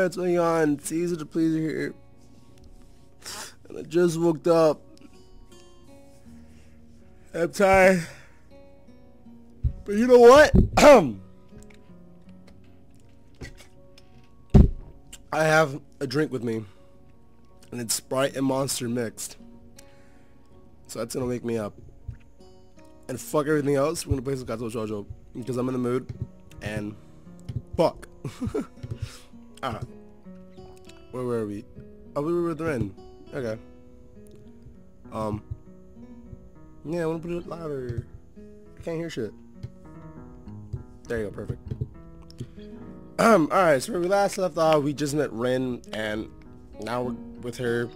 what's going on? It's easy to please here. And I just woke up. I'm tired. But you know what? I have a drink with me. And it's Sprite and Monster mixed. So that's gonna wake me up. And fuck everything else, we're gonna play some Katawa Shoujo. Because I'm in the mood. And fuck. Alright. Where were we? Oh, we were with Ren. Okay. Yeah, I wanna put it louder. I can't hear shit. There you go, perfect. Alright, so where we last left off, we just met Ren, and now we're with her.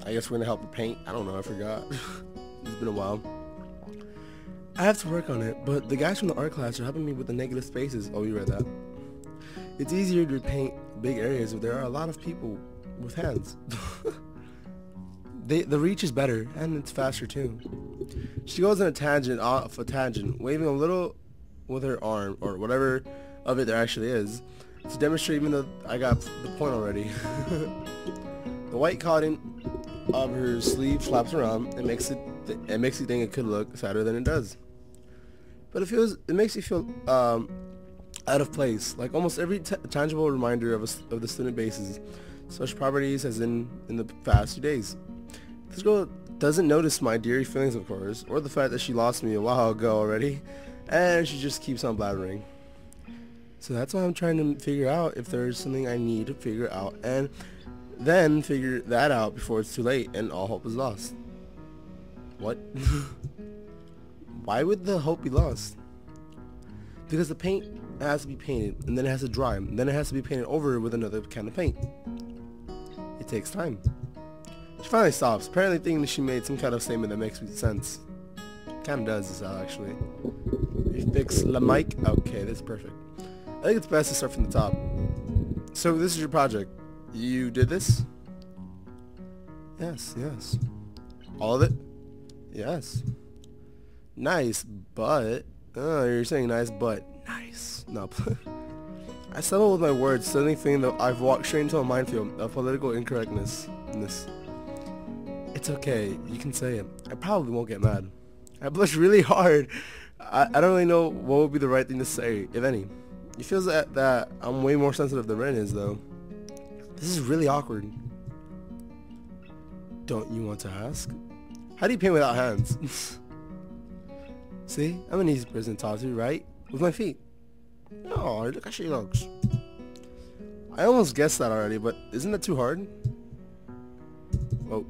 I guess we're gonna help her paint. I don't know, I forgot. It's been a while. I have to work on it, but the guys from the art class are helping me with the negative spaces. Oh, you read that. It's easier to paint big areas if there are a lot of people with hands. The reach is better, and it's faster too. She goes on a tangent, off a tangent, waving a little with her arm, or whatever of it there actually is, to demonstrate even though I got the point already. The white cotton of her sleeve flaps around and makes you think it could look sadder than it does. But it makes you feel out of place, like almost every tangible reminder of the student bases, such properties as in the past few days. This girl doesn't notice my deary feelings, of course, or the fact that she lost me a while ago already, and she just keeps on blabbering. So that's why I'm trying to figure out if there's something I need to figure out, and then figure that out before it's too late and all hope is lost. What? Why would the hope be lost? Because the paint has to be painted, and then it has to dry, and then it has to be painted over with another can of paint. It takes time. She finally stops, apparently thinking that she made some kind of statement that makes sense. Kinda does this actually. You fix the mic? Okay, that's perfect. I think it's best to start from the top. So this is your project. You did this? Yes. All of it? Yes. Nice, but... Oh, you're saying nice, but... Nice. No. I settle with my words, suddenly feeling that I've walked straight into a minefield of political incorrectness. It's okay, you can say it. I probably won't get mad. I blush really hard. I don't really know what would be the right thing to say, if any. It feels that I'm way more sensitive than Ren is, though. This is really awkward. Don't you want to ask? How do you paint without hands? See? I'm an easy person to talk to, right? With my feet. Oh, look how she looks. I almost guessed that already, but isn't that too hard? Oh.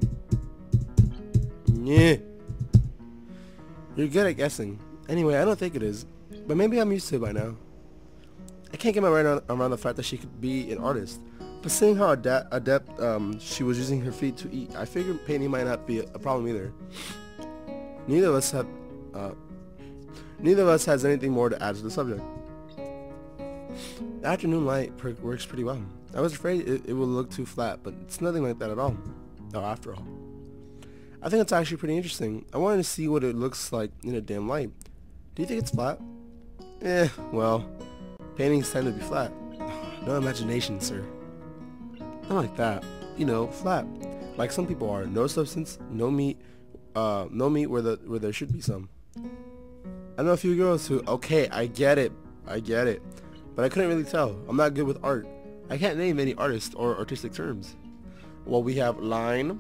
Yeah. You're good at guessing. Anyway, I don't think it is. But maybe I'm used to it by now. I can't get my mind around the fact that she could be an artist. But seeing how adept she was using her feet to eat, I figured painting might not be a problem either. Neither of us has anything more to add to the subject. The afternoon light works pretty well. I was afraid it would look too flat, but it's nothing like that at all. Oh, after all. I think it's actually pretty interesting. I wanted to see what it looks like in a dim light. Do you think it's flat? Well, paintings tend to be flat. No imagination, sir. Not like that. You know, flat. Like some people are. No substance, no meat where there should be some. I know a few girls who, okay, I get it. But I couldn't really tell. I'm not good with art. I can't name any artists or artistic terms. Well, we have line,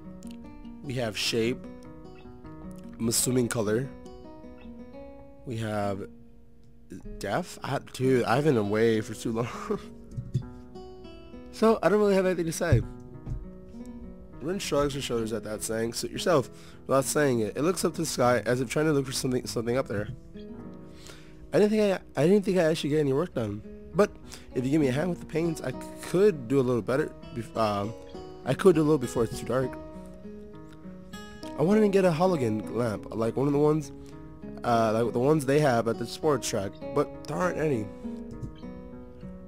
we have shape, I'm assuming color. We have depth. Dude, I've been away for too long. So, I don't really have anything to say. Rin shrugs her shoulders at that, saying, "Suit yourself," without saying it. It looks up to the sky as if trying to look for something up there. I didn't think I actually get any work done. But if you give me a hand with the paints, I could do a little better. I could do a little before it's too dark. I wanted to get a halogen lamp, like one of the ones, like the ones they have at the sports track, but there aren't any.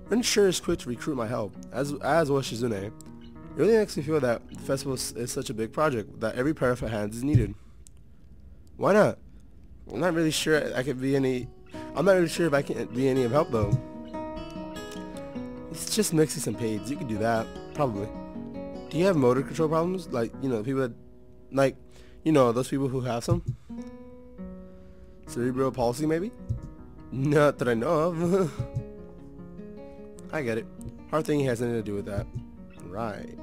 Rin sure is quick to recruit my help, as was Shizune. It really makes me feel that the festival is such a big project that every pair of hands is needed. Why not? I'm not really sure if I can be any of help though. It's just mixing some paints. You could do that, probably. Do you have motor control problems? Like, you know, people that, like, you know, those people who have some? Cerebral palsy, maybe? Not that I know of. I get it. Hard thinking has nothing to do with that. Right.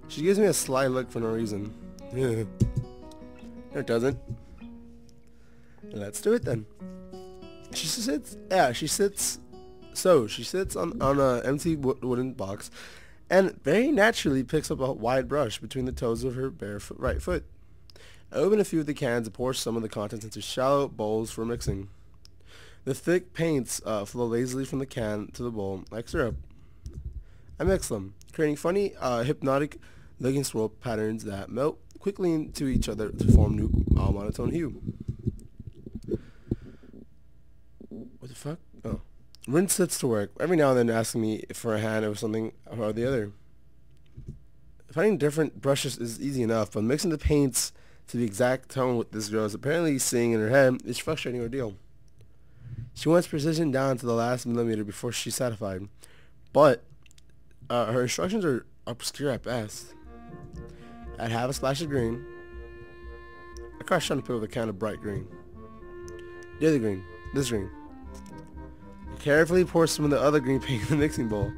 She gives me a sly look for no reason. No, it doesn't. Let's do it then. She sits on an empty wooden box and very naturally picks up a wide brush between the toes of her bare right foot. I open a few of the cans and pour some of the contents into shallow bowls for mixing. The thick paints flow lazily from the can to the bowl like syrup. I mix them, creating funny, hypnotic looking swirl patterns that melt quickly into each other to form new monotone hue. What the fuck? Oh. Rin sits to work, every now and then asking me for a hand or something or the other. Finding different brushes is easy enough, but mixing the paints to the exact tone what this girl is apparently seeing in her head is a frustrating ordeal. She wants precision down to the last millimeter before she's satisfied, but her instructions are obscure at best. Add half a splash of green. I crush trying to pick up a can of bright green. The other green. This green. Carefully pour some of the other green paint in the mixing bowl.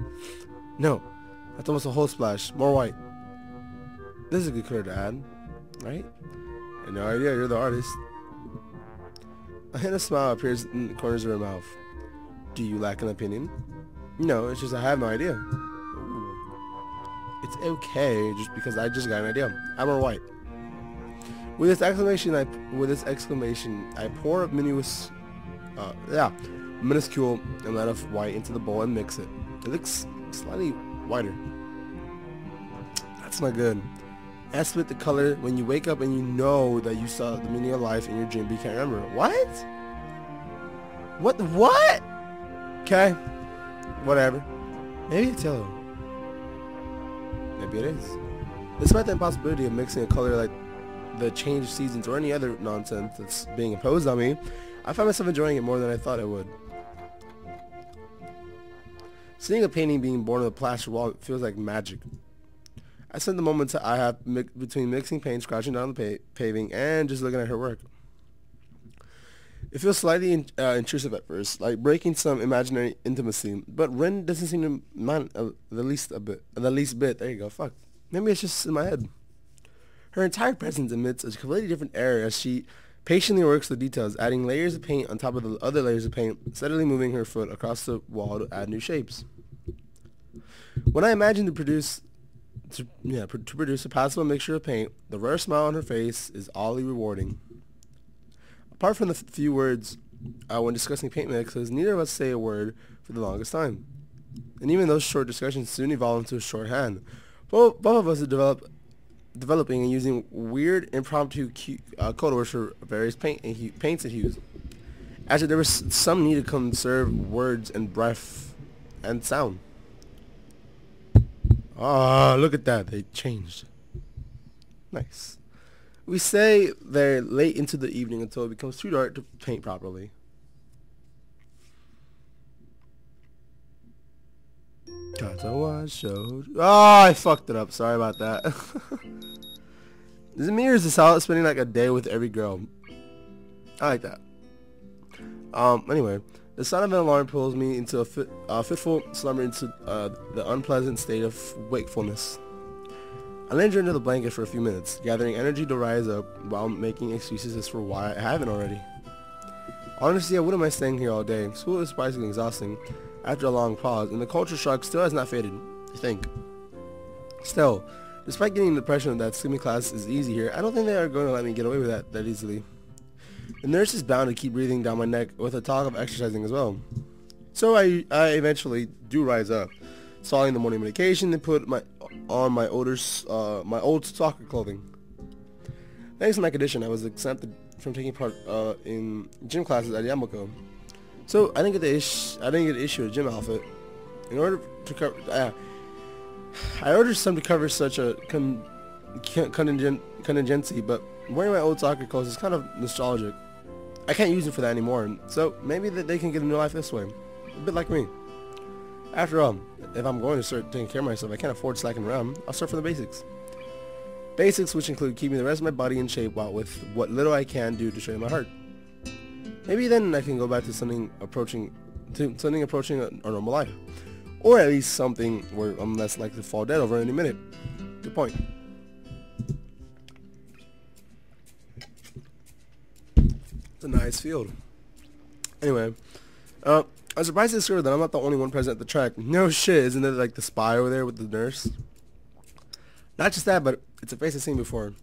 No, that's almost a whole splash. More white. This is a good color to add, right? I have no idea, you're the artist. A hint of smile appears in the corners of her mouth. Do you lack an opinion? No, it's just I have no idea. Ooh. It's okay, just because I just got an idea. I'm more white. With this exclamation, I pour a minuscule amount of white into the bowl and mix it. It looks slightly whiter. That's not good. As with the color, when you wake up and you know that you saw the meaning of life in your dream, but you can't remember. What? What? Okay. Whatever. Maybe it's yellow. Maybe it is. Despite the impossibility of mixing a color like the change of seasons or any other nonsense that's being imposed on me, I find myself enjoying it more than I thought I would. Seeing a painting being born on a plaster wall feels like magic. I spend the moments I have between mixing paint, scratching down the paving, and just looking at her work. It feels slightly intrusive at first, like breaking some imaginary intimacy, but Rin doesn't seem to mind the least bit. There you go, fuck. Maybe it's just in my head. Her entire presence emits a completely different air as she patiently works the details, adding layers of paint on top of the other layers of paint, steadily moving her foot across the wall to add new shapes. When I imagine to produce a passable mixture of paint, the rare smile on her face is oddly rewarding. Apart from the few words when discussing paint mixes, neither of us say a word for the longest time. And even those short discussions soon evolve into a shorthand. Both of us are developing and using weird impromptu code words for various paints and hues. As if there was some need to conserve words and breath and sound. Ah, look at that. They changed. Nice. We stay there late into the evening until it becomes too dark to paint properly. Katawa Shoujo. Oh, I fucked it up. Sorry about that. Is it me or is this how spending like a day with every girl? I like that. Anyway. The sound of an alarm pulls me into a fitful slumber into the unpleasant state of wakefulness. I linger into the blanket for a few minutes, gathering energy to rise up while making excuses as for why I haven't already. Honestly, I wouldn't mind staying here all day. School is surprisingly exhausting after a long pause, and the culture shock still has not faded, I think. Still, despite getting the impression that skipping class is easy here, I don't think they are going to let me get away with that easily. The nurse is bound to keep breathing down my neck with a talk of exercising as well. So I eventually do rise up, swallowing the morning medication and put on my old soccer clothing. Thanks to my condition, I was exempted from taking part in gym classes at Yamaku. So I didn't get to issue a gym outfit. In order to cover, I ordered some to cover such a contingency, but wearing my old soccer clothes is kind of nostalgic. I can't use it for that anymore, so maybe they can get a new life this way. A bit like me. After all, if I'm going to start taking care of myself, I can't afford slacking around. I'll start from the basics. Basics which include keeping the rest of my body in shape while with what little I can do to straighten my heart. Maybe then I can go back to something approaching a normal life. Or at least something where I'm less likely to fall dead over any minute. Good point. It's a nice field. Anyway, I'm surprised to discover that I'm not the only one present at the track. No shit, isn't it like the spy over there with the nurse? Not just that, but it's a face I've seen before.